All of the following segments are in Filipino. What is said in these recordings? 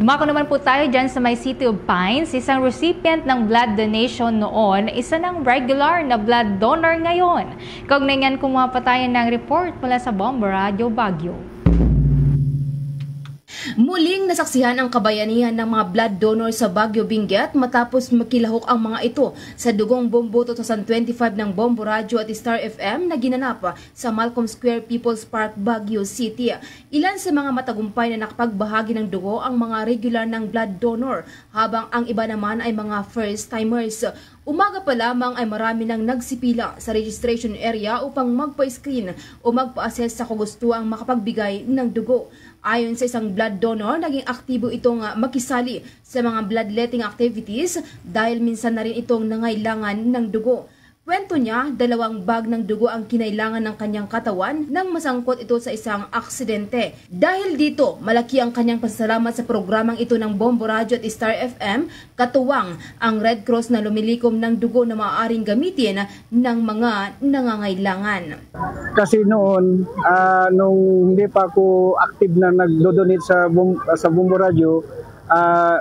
Dumako naman po tayo dyan sa may City of Pines, isang recipient ng blood donation noon, isa ng regular na blood donor ngayon. Kaugnayan kumuha pa tayo ng report mula sa Bombo Radio Baguio. Muling nasaksihan ang kabayanihan ng mga blood donor sa Baguio Benguet matapos makilahok ang mga ito sa dugong Bombo 2025 ng Bombo Radio at Star FM na ginanap sa Malcolm Square People's Park, Baguio City. Ilan sa mga matagumpay na nakapagbahagi ng dugo ang mga regular ng blood donor, habang ang iba naman ay mga first-timers. Umaga pa lamang ay marami nang nagsipila sa registration area upang magpa-screen o magpa-assess sa kagustuang makapagbigay ng dugo. Ayon sa isang blood donor, naging aktibo itong makisali sa mga bloodletting activities dahil minsan na rin itong nangailangan ng dugo. Kwento niya, 2 bag ng dugo ang kinailangan ng kanyang katawan nang masangkot ito sa isang aksidente. Dahil dito, malaki ang kanyang pasasalamat sa programang ito ng Bombo Radio at Star FM, katuwang ang Red Cross na lumilikom ng dugo na maaaring gamitin ng mga nangangailangan. Kasi noon, nung hindi pa ako active na nagdo-donate sa Bombo Radio,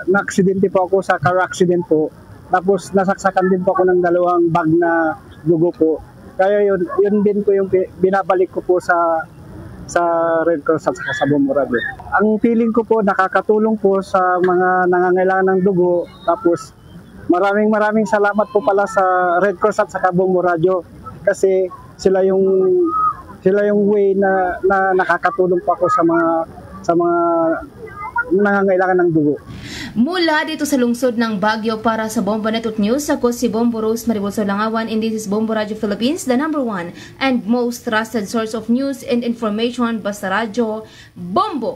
na-aksidente po ako sa car accident po. Tapos nasaksakan din po ako ng 2 bag na dugo po. Kaya yun din po yung binabalik ko po sa Red Cross at sa Bombo Radio. Ang feeling ko po, nakakatulong po sa mga nangangailangan ng dugo. Tapos maraming salamat po pala sa Red Cross at sa Bombo Radio kasi sila yung way na nakakatulong po ako sa mga nangangailangan ng dugo. Mula dito sa lungsod ng Baguio para sa Bombo Network News, ako si Bombo Rose Maribol Solangawan, and this is Bombo Radio Philippines, the #1 and most trusted source of news and information. Basta Radio Bombo!